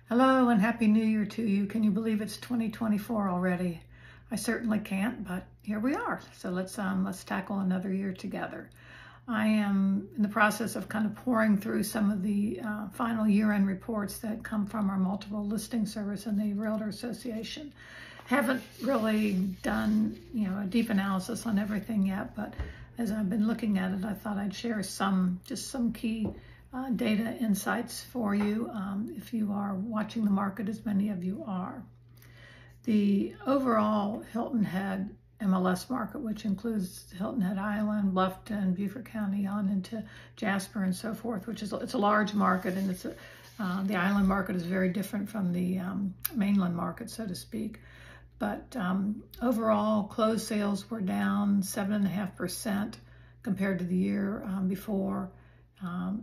Hello and Happy New Year to you. Can you believe it's 2024 already? I certainly can't, but here we are. So let's tackle another year together. I am in the process of kind of pouring through some of the final year-end reports that come from our multiple listing service and the Realtor Association. Haven't really done a deep analysis on everything yet, but as I've been looking at it, I thought I'd share some key data insights for you if you are watching the market, as many of you are. The overall Hilton Head MLS market, which includes Hilton Head Island, Bluffton, Beaufort County on into Jasper and so forth, which is it's a large market, and it's the island market is very different from the mainland market, so to speak. But overall, closed sales were down 7.5% compared to the year before.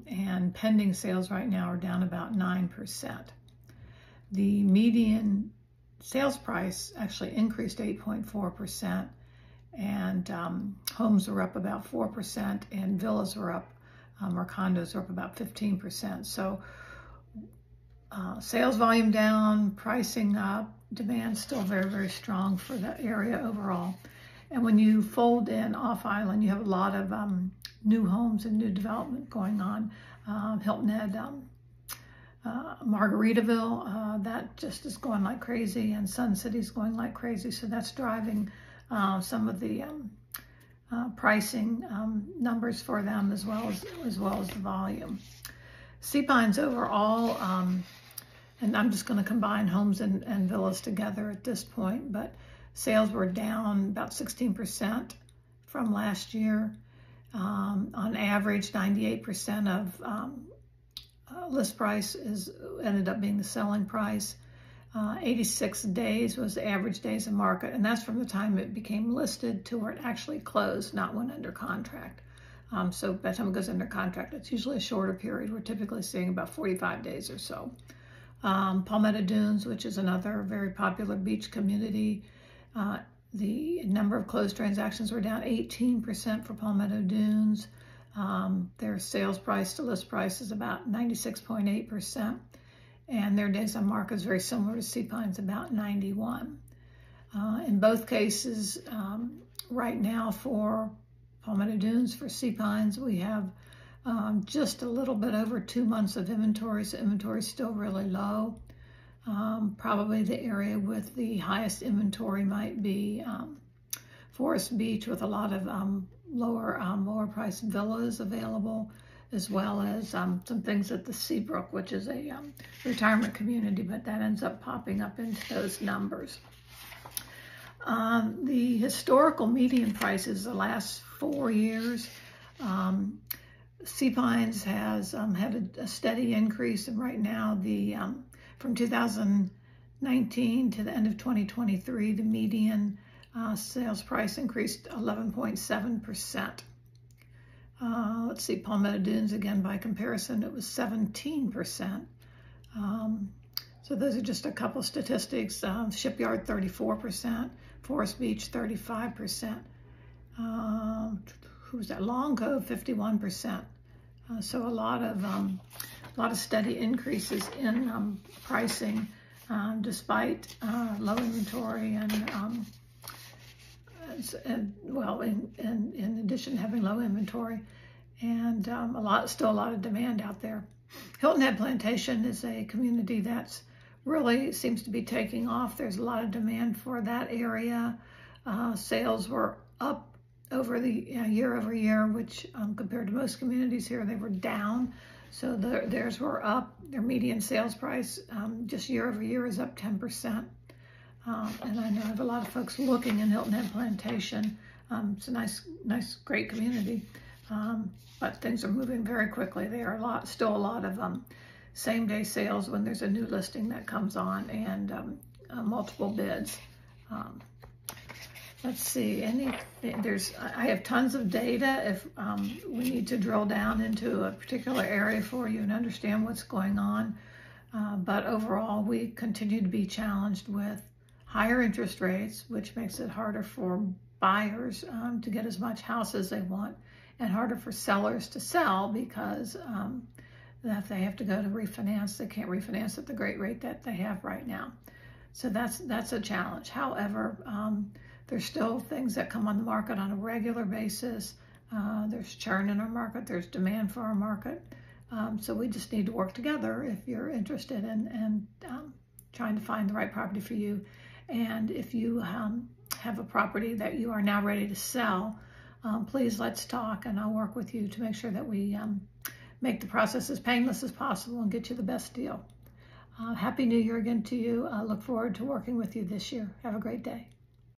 And pending sales right now are down about 9%. The median sales price actually increased 8.4%, and homes were up about 4%, and villas were up, or condos were up about 15%. So sales volume down, pricing up, demand still very, very strong for that area overall. And when you fold in off island, you have a lot of new homes and new development going on. Hilton Head Margaritaville, that just is going like crazy, and Sun City's going like crazy. So that's driving some of the pricing numbers for them as well as the volume. Sea-Pines overall, and I'm just going to combine homes and villas together at this point, but sales were down about 16% from last year. On average, 98% of list price ended up being the selling price. 86 days was the average days of market, and that's from the time it became listed to where it actually closed, not went under contract. So by the time it goes under contract, it's usually a shorter period. We're typically seeing about 45 days or so. Palmetto Dunes, which is another very popular beach community, the number of closed transactions were down 18% for Palmetto Dunes. Their sales price to list price is about 96.8%. And their days on market is very similar to Sea-Pines, about 91. In both cases, right now for Palmetto Dunes, for Sea-Pines, we have just a little bit over 2 months of inventory, so inventory is still really low. Probably the area with the highest inventory might be Forest Beach, with a lot of lower priced villas available, as well as some things at the Seabrook, which is a retirement community, but that ends up popping up into those numbers. The historical median prices the last 4 years, Sea-Pines has had a steady increase, and right now the from 2019 to the end of 2023, the median sales price increased 11.7%. Let's see, Palmetto Dunes, again, by comparison, it was 17%. So those are just a couple statistics. Shipyard, 34%. Forest Beach, 35%. Who's that? Long Cove, 51%. So a lot of steady increases in pricing, despite low inventory and in addition to having low inventory, and still a lot of demand out there. Hilton Head Plantation is a community that's really seems to be taking off. There's a lot of demand for that area. Sales were up over the year over year, which compared to most communities here, they were down. So theirs were up. Their median sales price just year over year is up 10%. And I know I have a lot of folks looking in Hilton Head Plantation. It's a nice, great community, but things are moving very quickly. There are still a lot of same-day sales when there's a new listing that comes on, and multiple bids. Let's see, I have tons of data if we need to drill down into a particular area for you and understand what's going on. But overall, we continue to be challenged with higher interest rates, which makes it harder for buyers to get as much house as they want, and harder for sellers to sell because that they have to go to refinance. They can't refinance at the great rate that they have right now. So that's a challenge. However, there's still things that come on the market on a regular basis. There's churn in our market. There's demand for our market. So we just need to work together if you're interested in trying to find the right property for you. And if you have a property that you are now ready to sell, please let's talk, and I'll work with you to make sure that we make the process as painless as possible and get you the best deal. Happy New Year again to you. I look forward to working with you this year. Have a great day.